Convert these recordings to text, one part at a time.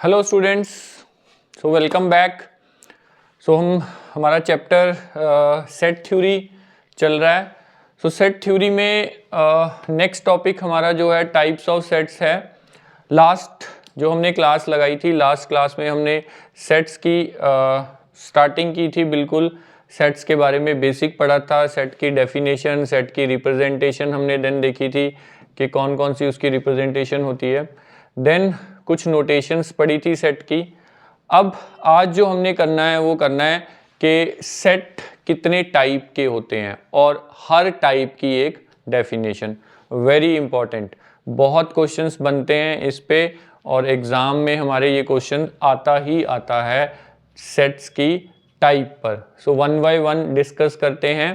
Hello students, so welcome back. So हमारा chapter set theory चल रहा है। सो सेट थ्योरी में नेक्स्ट टॉपिक हमारा जो है टाइप्स ऑफ सेट्स है। लास्ट जो हमने क्लास लगाई थी, लास्ट क्लास में हमने सेट्स की स्टार्टिंग की थी। बिल्कुल सेट्स के बारे में बेसिक पढ़ा था, सेट की डेफिनेशन, सेट की रिप्रेजेंटेशन हमने देन देखी थी कि कौन कौन सी उसकी रिप्रेजेंटेशन होती है। देन कुछ नोटेशंस पढ़ी थी सेट की। अब आज जो हमने करना है वो करना है कि सेट कितने टाइप के होते हैं और हर टाइप की एक डेफिनेशन। वेरी इंपॉर्टेंट, बहुत क्वेश्चंस बनते हैं इस पे और एग्ज़ाम में हमारे ये क्वेश्चन आता ही आता है सेट्स की टाइप पर। So one by one discuss करते हैं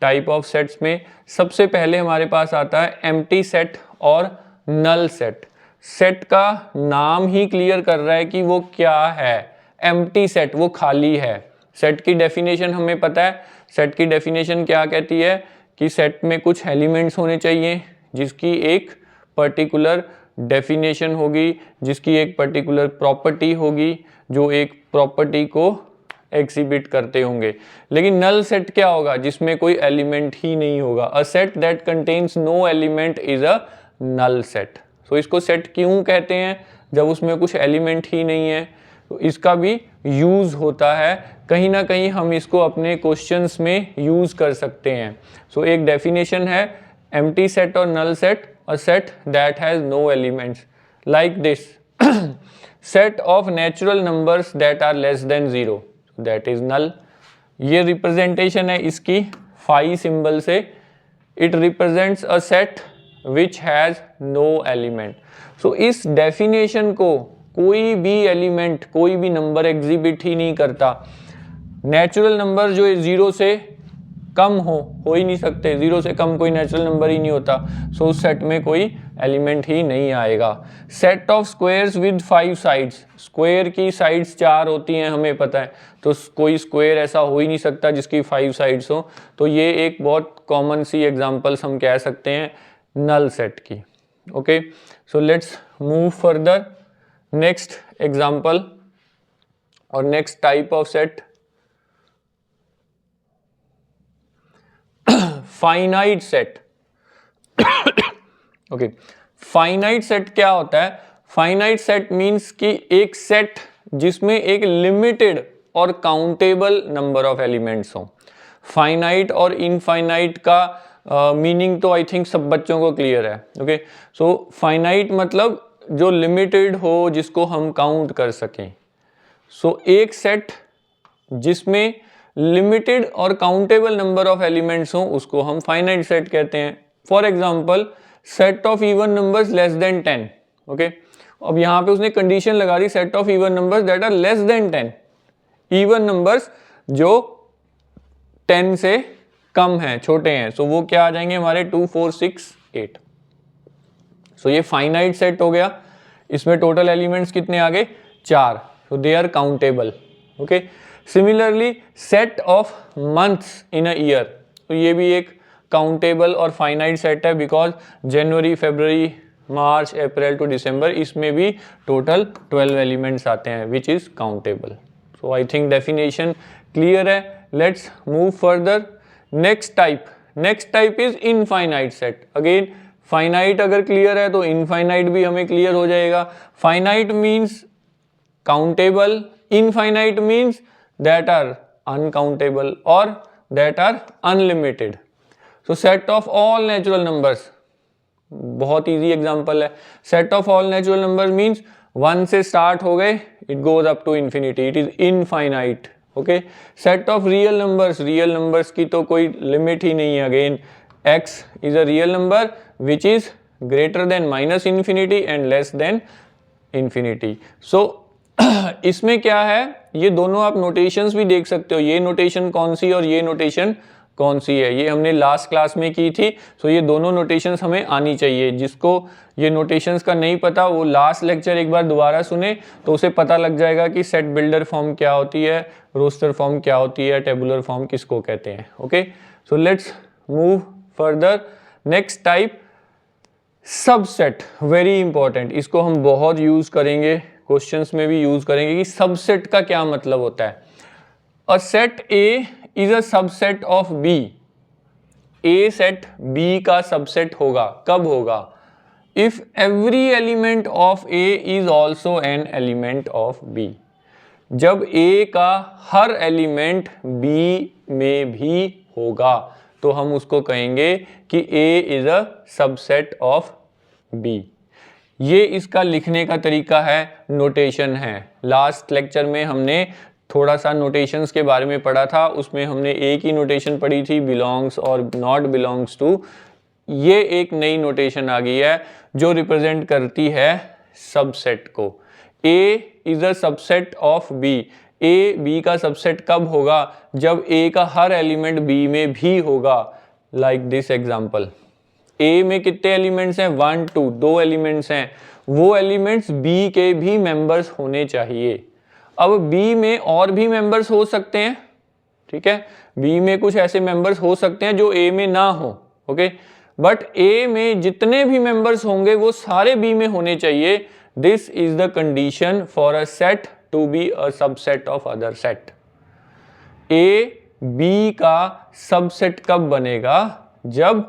टाइप ऑफ सेट्स में। सबसे पहले हमारे पास आता है एम्प्टी सेट और नल सेट। सेट का नाम ही क्लियर कर रहा है कि वो क्या है। एम्प्टी सेट, वो खाली है। सेट की डेफिनेशन हमें पता है। सेट की डेफिनेशन क्या कहती है कि सेट में कुछ एलिमेंट्स होने चाहिए जिसकी एक पर्टिकुलर डेफिनेशन होगी, जिसकी एक पर्टिकुलर प्रॉपर्टी होगी, जो एक प्रॉपर्टी को एग्जिबिट करते होंगे। लेकिन नल सेट क्या होगा? जिसमें कोई एलिमेंट ही नहीं होगा। A set that contains no element is a null set. So इसको सेट क्यों कहते हैं? जब उसमें कुछ एलिमेंट ही नहीं है। तो इसका भी यूज होता है, कहीं ना कहीं हम इसको अपने क्वेश्चंस में यूज कर सकते हैं। सो एक डेफिनेशन है एम्प्टी सेट और null set. A set that has no elements like this set of natural numbers that are less than 0 that is null. ये रिप्रेजेंटेशन है इसकी फाई सिंबल से। It represents a set which has no element. So इस definition को कोई भी element, कोई भी नंबर एग्जिबिट ही नहीं करता। नेचुरल नंबर जो 0 से कम हो ही नहीं सकते। 0 से कम कोई नेचुरल नंबर ही नहीं होता। सो उस सेट में कोई एलिमेंट ही नहीं आएगा। Set of squares with 5 sides. Square की साइड्स 4 होती हैं, हमें पता है। तो कोई स्क्वायर ऐसा हो ही नहीं सकता जिसकी 5 साइड्स हो। तो ये एक बहुत कॉमन सी एग्जांपल्स हम कह सकते हैं नल सेट की। Okay, so let's move further. Next example और next type of set, finite set. Okay, finite set क्या होता है? फाइनाइट सेट मींस कि एक सेट जिसमें एक लिमिटेड और काउंटेबल नंबर ऑफ एलिमेंट्स हो। फाइनाइट और इनफाइनाइट का मीनिंग तो आई थिंक सब बच्चों को क्लियर है। ओके, सो फाइनाइट मतलब जो लिमिटेड हो, जिसको हम काउंट कर सकें। सो एक सेट जिसमें लिमिटेड और काउंटेबल नंबर ऑफ एलिमेंट्स हो उसको हम फाइनाइट सेट कहते हैं। For example set of even numbers less than 10। Okay, अब यहां पे उसने कंडीशन लगा दी set of even numbers that are less than 10। Even numbers जो 10 से कम हैं, छोटे हैं। सो वो क्या आ जाएंगे हमारे 2, 4, 6, 8। सो ये फाइनाइट सेट हो गया। इसमें टोटल एलिमेंट्स कितने आ गए? 4। So they are countable. Okay, similarly set of months in a year, तो ये भी एक काउंटेबल और फाइनाइट सेट है। Because January, February, March, April to December, इसमें भी टोटल 12 एलिमेंट्स आते हैं which is countable. So I think definition clear है। Let's move further. Next type is infinite set. Again finite अगर क्लियर है तो इनफाइनाइट भी हमें क्लियर हो जाएगा। Finite means countable, infinite means that are uncountable or that are unlimited. So set of all natural numbers, बहुत easy example है। set of all natural numbers means 1 से स्टार्ट हो गए, it goes up to infinity, it is infinite. okay, set of real numbers की तो कोई limit ही नहीं है। Again x is a real number which is greater than minus infinity and less than infinity. So इसमें क्या है, ये दोनों आप नोटेशंस भी देख सकते हो। ये नोटेशन कौन सी और ये नोटेशन कौन सी है, ये हमने लास्ट क्लास में की थी। सो ये दोनों नोटेशंस हमें आनी चाहिए। जिसको ये नोटेशंस का नहीं पता वो लास्ट लेक्चर एक बार दोबारा सुने तो उसे पता लग जाएगा कि सेट बिल्डर फॉर्म क्या होती है, रोस्टर फॉर्म क्या होती है, टेबुलर फॉर्म किसको कहते हैं। Okay, so let's move further. Next type subset, very important. इसको हम बहुत यूज करेंगे क्वेश्चंस में भी यूज करेंगे कि सबसेट का क्या मतलब होता है। A set A is a subset of B, A set B का सबसेट होगा, कब होगा? If every element of A is also an element of B, जब ए का हर एलिमेंट बी में भी होगा तो हम उसको कहेंगे कि A is a subset of B. ये इसका लिखने का तरीका है, नोटेशन है। लास्ट लेक्चर में हमने थोड़ा सा नोटेशंस के बारे में पढ़ा था, उसमें हमने एक ही नोटेशन पढ़ी थी, बिलोंग्स और नॉट बिलोंग्स टू। ये एक नई नोटेशन आ गई है जो रिप्रेजेंट करती है सबसेट को। A is a subset of B, A B का सबसेट कब होगा? जब A का हर एलिमेंट B में भी होगा। लाइक दिस एग्जाम्पल, A में कितने एलिमेंट्स हैं? 1 2, 2 एलिमेंट्स हैं। वो एलिमेंट्स B के भी मेंबर्स होने चाहिए। अब B में और भी मेंबर्स हो सकते हैं, ठीक है, B में कुछ ऐसे मेंबर्स हो सकते हैं जो A में ना हो, ओके, बट A में जितने भी मेंबर्स होंगे वो सारे B में होने चाहिए। This is the condition for a set to be a subset of other set. A B का सबसेट कब बनेगा? जब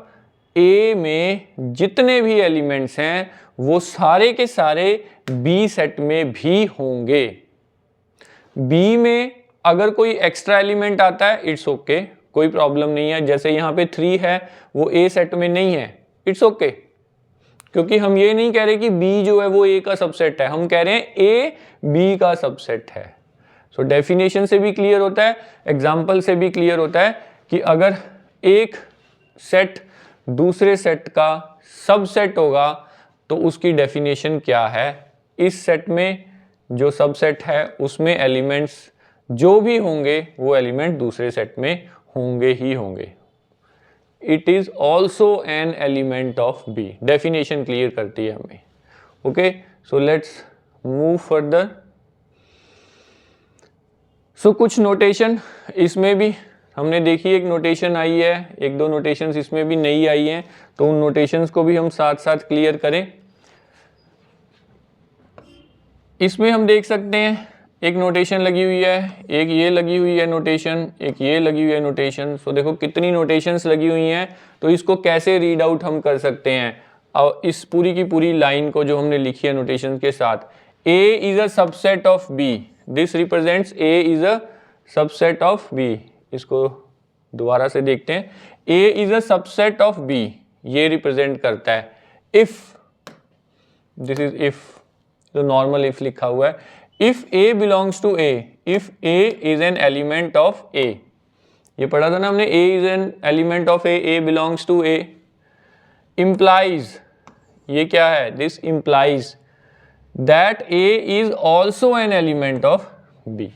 A में जितने भी एलिमेंट्स हैं वो सारे के सारे B सेट में भी होंगे। B में अगर कोई एक्स्ट्रा एलिमेंट आता है, इट्स ओके, कोई प्रॉब्लम नहीं है। जैसे यहाँ पे 3 है, वो A सेट में नहीं है, इट्स ओके, क्योंकि हम ये नहीं कह रहे कि B जो है वो A का सबसेट है, हम कह रहे हैं A B का सबसेट है। सो डेफिनेशन से भी क्लियर होता है, एग्जाम्पल से भी क्लियर होता है कि अगर एक सेट दूसरे सेट का सबसेट होगा तो उसकी डेफिनेशन क्या है। इस सेट में जो सबसेट है उसमें एलिमेंट्स जो भी होंगे वो एलिमेंट दूसरे सेट में होंगे ही होंगे। It is also an element of B, definition clear करती है हमें। Okay, so let's move further. So कुछ नोटेशन इसमें भी हमने देखी, एक नोटेशन आई है, एक दो नोटेशंस इसमें भी नई आई हैं, तो उन नोटेशंस को भी हम साथ साथ क्लियर करें। इसमें हम देख सकते हैं एक नोटेशन लगी हुई है, एक ये लगी हुई है नोटेशन, एक ये लगी हुई है नोटेशन। सो देखो कितनी नोटेशंस लगी हुई हैं, तो इसको कैसे रीड आउट हम कर सकते हैं। और इस पूरी की पूरी लाइन को जो हमने लिखी है नोटेशन के साथ, A is a subset of B, this represents A is a subset of B। इसको दोबारा से देखते हैं, A is a subset of B, ये रिप्रेजेंट करता है इफ, दिस इज इफ, तो नॉर्मल इफ लिखा हुआ है। If A belongs to A, if A is an element of A, ये पढ़ा था ना हमने, A is an element of A belongs to A। implies, ये क्या है? This implies that A is also an element of B।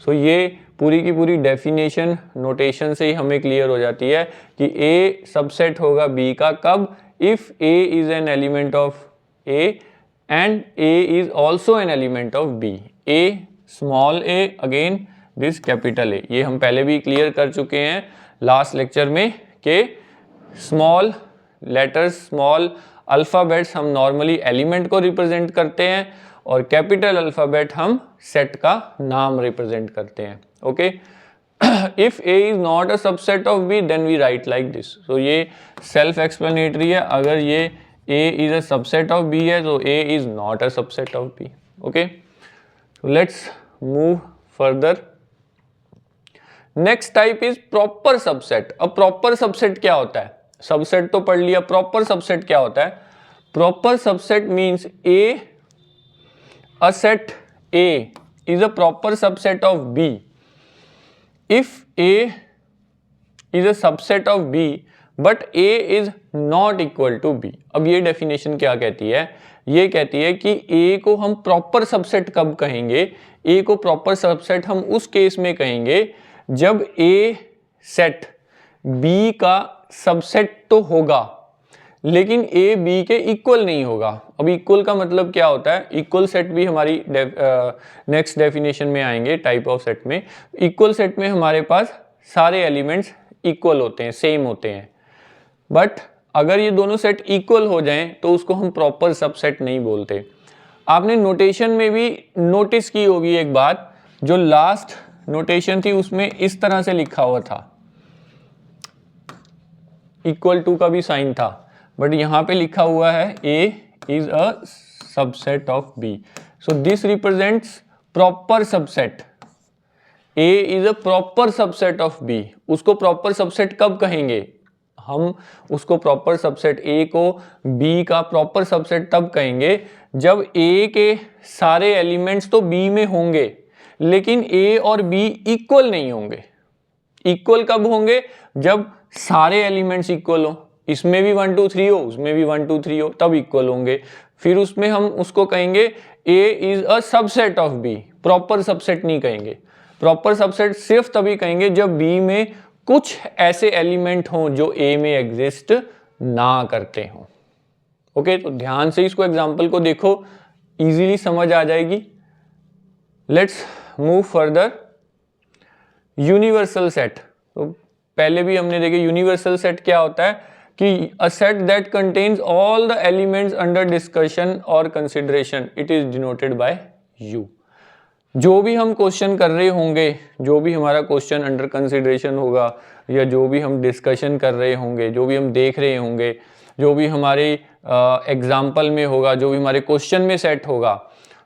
सो ये पूरी की पूरी डेफिनेशन नोटेशन से ही हमें क्लियर हो जाती है कि A सबसेट होगा B का कब? If A is an element of A and A is also an element of B। A small a, again this capital A, ये हम पहले भी क्लियर कर चुके हैं लास्ट लेक्चर में कि स्मॉल लेटर्स, स्मॉल अल्फ़ाबेट्स हम नॉर्मली एलिमेंट को रिप्रेजेंट करते हैं और कैपिटल अल्फ़ाबेट हम सेट का नाम रिप्रेजेंट करते हैं। Okay, if A is not a subset of B then we write like this. So ये सेल्फ एक्सप्लेनेटरी है, अगर ये A is a subset of B है तो A is not a subset of B। Okay, so let's move further। Next type is proper subset। अब proper subset क्या होता है? Subset तो पढ़ लिया, proper subset क्या होता है? Proper subset means a set A is a proper subset of B if A is a subset of B but A is not equal to B। अब ये डेफिनेशन क्या कहती है? ये कहती है कि A को हम प्रॉपर सबसेट कब कहेंगे? A को प्रॉपर सबसेट हम उस केस में कहेंगे जब A सेट B का सबसेट तो होगा लेकिन A B के इक्वल नहीं होगा। अब इक्वल का मतलब क्या होता है? इक्वल सेट भी हमारी नेक्स्ट डेफिनेशन में आएंगे टाइप ऑफ सेट में। इक्वल सेट में हमारे पास सारे एलिमेंट्स इक्वल होते हैं, सेम होते हैं, बट अगर ये दोनों सेट इक्वल हो जाएं तो उसको हम प्रॉपर सबसेट नहीं बोलते। आपने नोटेशन में भी नोटिस की होगी एक बात, जो लास्ट नोटेशन थी उसमें इस तरह से लिखा हुआ था, इक्वल टू का भी साइन था, बट यहां पे लिखा हुआ है A is a subset of B. So this represents proper subset. A is a proper subset of B. उसको प्रॉपर सबसेट कब कहेंगे? हम उसको प्रॉपर सबसेट A को B का प्रॉपर सबसेट तब कहेंगे जब A के सारे एलिमेंट्स तो B में होंगे, लेकिन A और B इक्वल नहीं होंगे. इक्वल कब होंगे? जब सारे एलिमेंट्स इक्वल हो, इसमें भी 1 2 3 हो, उसमें भी 1 2 3 हो, तब इक्वल होंगे. फिर उसमें हम उसको कहेंगे A is a subset of B. Proper subset नहीं कहेंगे. प्रॉपर सबसेट सिर्फ तभी कहेंगे जब B में कुछ ऐसे एलिमेंट हों जो A में एग्जिस्ट ना करते हों. ओके, तो ध्यान से इसको एग्जांपल को देखो, इजीली समझ आ जाएगी. Let's move further. Universal set. तो पहले भी हमने देखे यूनिवर्सल सेट क्या होता है कि a set that contains all the elements under discussion और consideration, it is denoted by U. जो भी हम क्वेश्चन कर रहे होंगे, जो भी हमारा क्वेश्चन अंडर कंसिडरेशन होगा, या जो भी हम डिस्कशन कर रहे होंगे, जो भी हम देख रहे होंगे, जो भी हमारे एग्जाम्पल में होगा, जो भी हमारे क्वेश्चन में सेट होगा,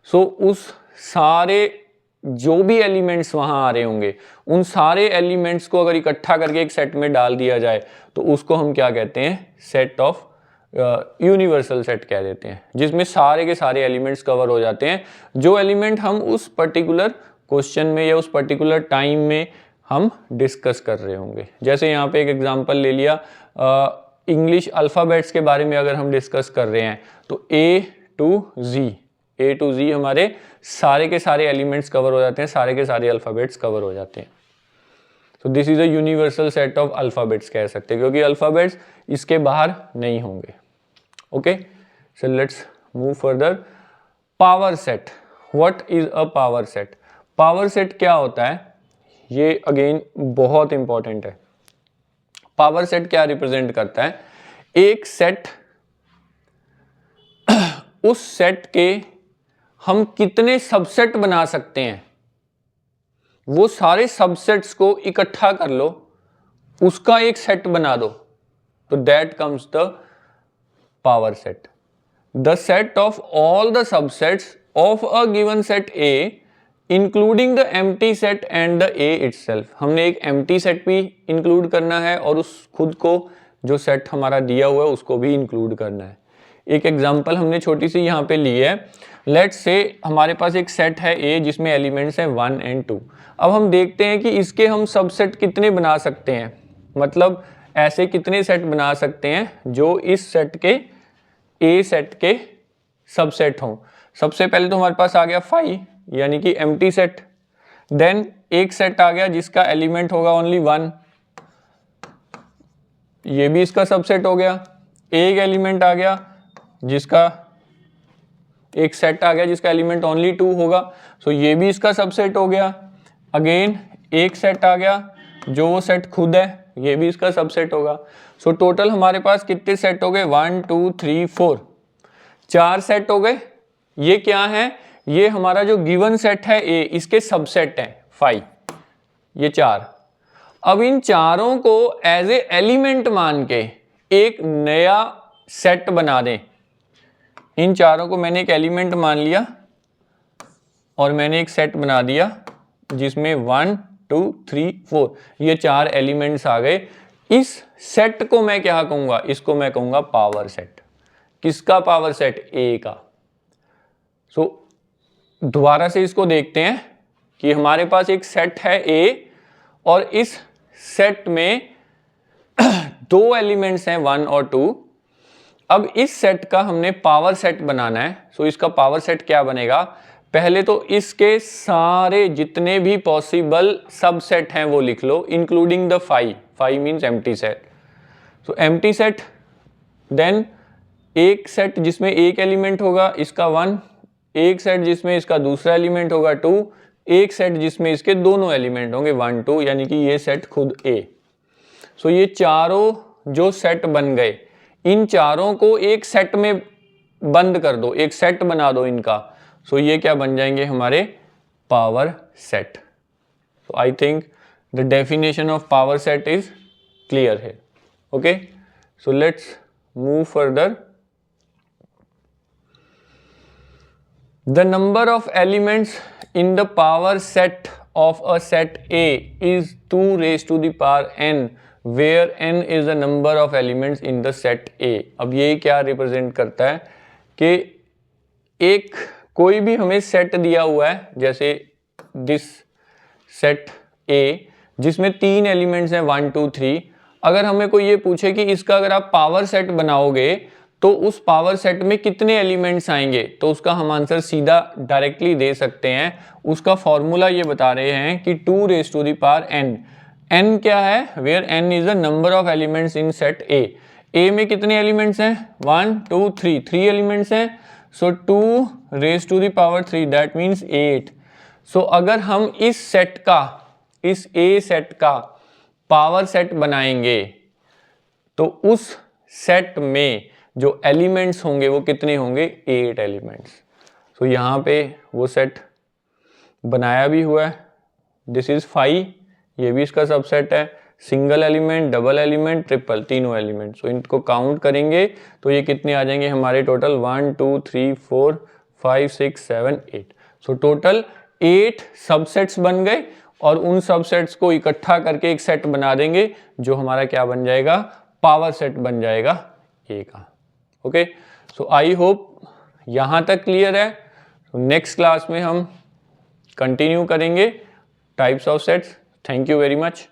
सो उस सारे जो भी एलिमेंट्स वहां आ रहे होंगे, उन सारे एलिमेंट्स को अगर इकट्ठा करके एक सेट में डाल दिया जाए तो उसको हम क्या कहते हैं? सेट ऑफ यूनिवर्सल सेट कह देते हैं, जिसमें सारे के सारे एलिमेंट्स कवर हो जाते हैं, जो एलिमेंट हम उस पर्टिकुलर क्वेश्चन में या उस पर्टिकुलर टाइम में हम डिस्कस कर रहे होंगे. जैसे यहाँ पे एक एग्जांपल ले लिया, इंग्लिश अल्फ़ाबेट्स के बारे में अगर हम डिस्कस कर रहे हैं तो A to Z हमारे सारे के सारे एलिमेंट्स कवर हो जाते हैं, सारे के सारे अल्फ़ाबेट्स कवर हो जाते हैं. तो this is a universal set of alphabets कह सकते हैं, क्योंकि अल्फ़ाबेट्स इसके बाहर नहीं होंगे. Okay, so let's move further. Power set. What is a power set? Power set क्या होता है? ये अगेन बहुत इंपॉर्टेंट है. पावर सेट क्या रिप्रेजेंट करता है? एक सेट, उस सेट के हम कितने सबसेट बना सकते हैं, वो सारे सबसेट्स को इकट्ठा कर लो, उसका एक सेट बना दो, तो that comes the power set. The set of all the subsets of a given set A including the empty set and the A itself. हमने एक एम्प्टी सेट भी इंक्लूड करना है और उस खुद को जो सेट हमारा दिया हुआ है उसको भी इंक्लूड करना है. एक एग्जांपल हमने छोटी सी यहाँ पे ली है. लेट्स से हमारे पास एक सेट है A जिसमें एलिमेंट्स हैं 1 और 2. अब हम देखते हैं कि इसके हम सबसेट कितने बना सकते हैं, मतलब ऐसे कितने सेट बना सकते हैं जो इस सेट के A सेट के सबसेट हों. सबसे पहले तो हमारे पास आ गया 5 यानी कि एम्प्टी सेट. देन एक सेट आ गया जिसका एलिमेंट होगा ओनली 1, ये भी इसका सबसेट हो गया. एक एलिमेंट आ गया जिसका, एक सेट आ गया जिसका एलिमेंट ओनली 2 होगा, सो ये भी इसका सबसेट हो गया. अगेन एक सेट आ गया जो वो सेट खुद है, ये भी इसका सबसेट होगा. सो टोटल हमारे पास कितने सेट हो गए? 1 2 3 4, 4 सेट हो गए. ये क्या है? ये हमारा जो गिवन सेट है A, इसके सबसेट है 5, ये 4. अब इन चारों को एज ए एलिमेंट मान के एक नया सेट बना दें. इन चारों को मैंने एक एलिमेंट मान लिया और मैंने एक सेट बना दिया जिसमें 1 2 3 4 ये 4 एलिमेंट्स आ गए. इस सेट को मैं क्या कहूंगा? इसको मैं कहूंगा पावर सेट. किसका पावर सेट? A का. सो दोबारा से इसको देखते हैं कि हमारे पास एक सेट है A और इस सेट में 2 एलिमेंट्स हैं 1 और 2. अब इस सेट का हमने पावर सेट बनाना है. सो इसका पावर सेट क्या बनेगा? पहले तो इसके सारे जितने भी पॉसिबल सबसेट हैं वो लिख लो, including the 5 means empty set. So empty set, then एक सेट जिसमें एक एलिमेंट होगा इसका 1, एक सेट जिसमें इसका दूसरा एलिमेंट होगा 2, एक सेट जिसमें इसके दोनों एलिमेंट होंगे 1 2, यानी कि ये सेट खुद A. सो ये चारों जो सेट बन गए, इन चारों को एक सेट में बंद कर दो, एक सेट बना दो इनका. सो ये क्या बन जाएंगे हमारे power set. So I think the definition of power set is clear है। Okay, so let's move further. The number of elements in the power set of a set A is 2 raised to the power n, where n is the number of elements in the set A। अब ये क्या represent करता है कि एक कोई भी हमें सेट दिया हुआ है, जैसे दिस सेट A जिसमें 3 एलिमेंट्स हैं 1 2 3। अगर हमें कोई ये पूछे कि इसका अगर आप पावर सेट बनाओगे तो उस पावर सेट में कितने एलिमेंट्स आएंगे, तो उसका हम आंसर सीधा डायरेक्टली दे सकते हैं। उसका फॉर्मूला ये बता रहे हैं कि 2 raise to the power n। n क्या है, where n is the number of elements in set A। A में कितने एलिमेंट्स हैं 1 2 3, 3 एलिमेंट्स हैं। So 2 raise to the power 3 that means 8। So अगर हम इस सेट का, इस A सेट का पावर सेट बनाएंगे तो उस सेट में जो एलिमेंट्स होंगे वो कितने होंगे 8 एलिमेंट्स। सो यहाँ पे वो सेट बनाया भी हुआ है, दिस इज 5, ये भी इसका सबसेट है। Single element, double element, triple, तीनों एलिमेंट। सो इनको काउंट करेंगे तो ये कितने आ जाएंगे हमारे टोटल 1 2 3 4 5 6 7 8। सो टोटल 8 सबसेट्स बन गए और उन सबसेट्स को इकट्ठा करके एक सेट बना देंगे जो हमारा क्या बन जाएगा, पावर सेट बन जाएगा A का। ओके, सो आई होप यहाँ तक क्लियर है। नेक्स्ट क्लास में हम कंटिन्यू करेंगे types of sets. Thank you very much.